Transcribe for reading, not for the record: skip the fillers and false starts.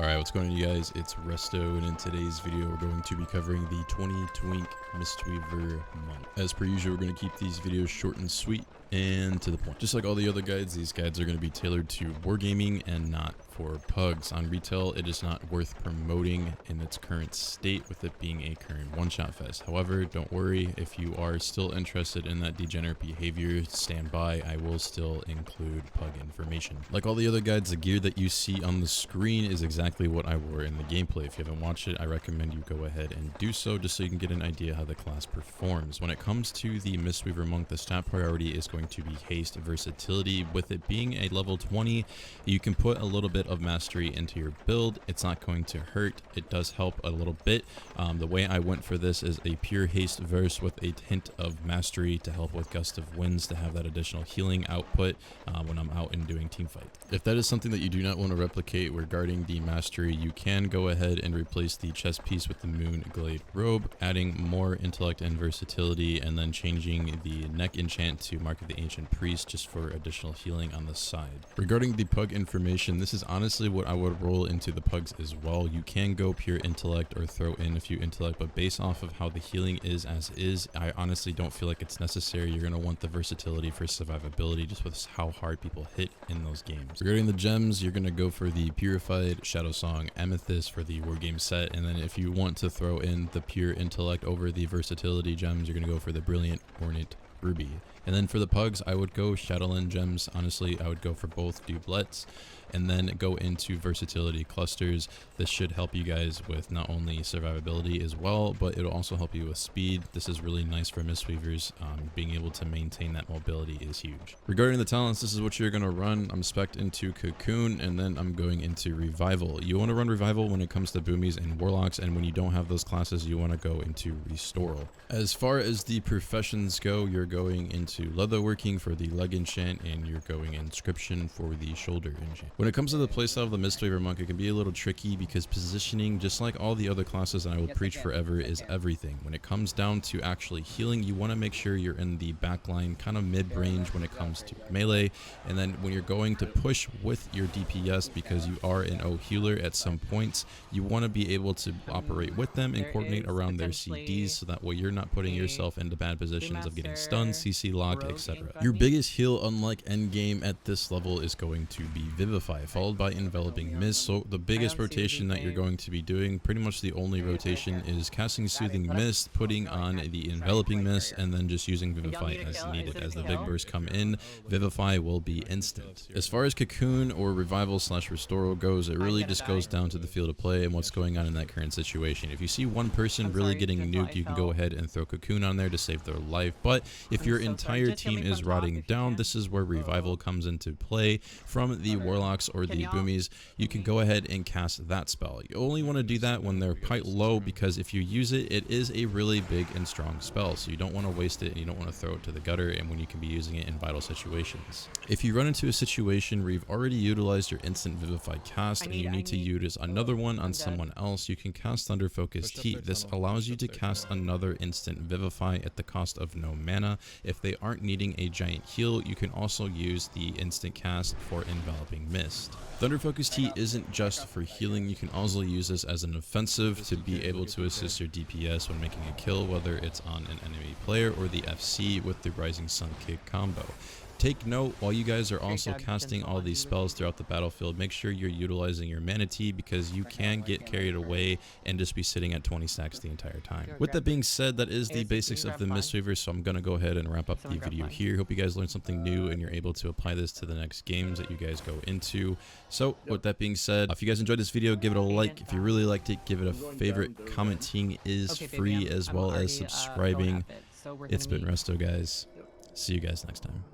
Alright, what's going on, you guys? It's Resto, and in today's video we're going to be covering the 20 Twink Mistweaver monk. As per usual, we're going to keep these videos short and sweet and to the point. Just like all the other guides, these guides are going to be tailored to wargaming and not for pugs. On retail, it is not worth promoting in its current state, with it being a current one-shot fest. However, don't worry, if you are still interested in that degenerate behavior, stand by. I will still include pug information. Like all the other guides, the gear that you see on the screen is exactly what I wore in the gameplay. If you haven't watched it, I recommend you go ahead and do so, just so you can get an idea how the class performs. When it comes to the Mistweaver monk, the stat priority is going to be haste versatility. With it being a level 20, you can put a little bit of mastery into your build. It's not going to hurt. It does help a little bit. The way I went for this is a pure haste verse with a hint of mastery to help with gust of winds, to have that additional healing output when I'm out and doing team fight. If that is something that you do not want to replicate regarding the mastery, you can go ahead and replace the chest piece with the moon glade robe, adding more intellect and versatility, and then changing the neck enchant to mark of the ancient priest just for additional healing on the side. Regarding the pug information, this is honestly what I would roll into the pugs as well. You can go pure intellect or throw in a few intellect, but based off of how the healing is as is, I honestly don't feel like it's necessary. You're going to want the versatility for survivability, just with how hard people hit in those games. Regarding the gems, you're going to go for the purified shadow song amethyst for the wargame set, and then if you want to throw in the pure intellect over the versatility gems, you're going to go for the brilliant ornate ruby. And then for the pugs, I would go Shadowland gems. Honestly, I would go for both doublets and then go into versatility clusters. This should help you guys with not only survivability as well, but it'll also help you with speed. This is really nice for Mistweavers. Being able to maintain that mobility is huge. Regarding the talents, this is what you're going to run. I'm spec'd into Cocoon, and then I'm going into Revival. You want to run Revival when it comes to Boomies and Warlocks, and when you don't have those classes, you want to go into Restoral. As far as the professions go, you're going into Leatherworking for the leg enchant, and you're going Inscription for the shoulder enchant. When it comes to the playstyle of the Mistweaver monk, it can be a little tricky because positioning, just like all the other classes, and I will preach forever, is everything. When it comes down to actually healing, you want to make sure you're in the backline, kind of mid-range when it comes to melee, and then when you're going to push with your DPS, because you are an O healer at some points, you want to be able to operate with them and coordinate around their CDs, so that way you're not putting yourself into bad positions of getting stunned, CC locked, etc. Your biggest heal, unlike endgame at this level, is going to be Vivify, followed by Enveloping Mist. So the biggest rotation that you're going to be doing, pretty much the only rotation, is casting Soothing Mist, putting on the Enveloping Mist, and then just using Vivify as needed. As the big bursts come in, Vivify will be instant. As far as Cocoon or Revival / Restoral goes, it really just goes down to the field of play and what's going on in that current situation. If you see one person really getting nuked, you can go ahead and throw Cocoon on there to save their life. But if your entire team is rotting down, this is where Revival comes into play. From the Warlocks or the Boomies, you can go ahead and cast that spell. You only want to do that when they're quite low, because if you use it, it is a really big and strong spell, so you don't want to waste it and you don't want to throw it to the gutter, and when you can be using it in vital situations. If you run into a situation where you've already utilized your instant Vivify cast and you need to use another one on someone else, you can cast Thunder Focused Heat. This allows you to cast another instant Vivify at the cost of no mana. If they aren't needing a giant heal, you can also use the instant cast for Enveloping Mist. Thunder Focused Heat isn't just for healing. You can also use this as an offensive to be able to assist your DPS when making a kill, whether it's on an enemy player or the FC with the Rising Sun Kick combo. Take note, while you guys are also casting all these spells throughout the battlefield, make sure you're utilizing your mana tea, because you can get carried away and just be sitting at 20 stacks the entire time. With that being said, that is the basics of the Mistweaver, so I'm going to go ahead and wrap up the video here. Hope you guys learned something new and you're able to apply this to the next games that you guys go into. So with that being said, if you guys enjoyed this video, give it a like. If you really liked it, give it a favorite. Commenting is free, as well as subscribing. It's been Resto, guys. See you guys next time.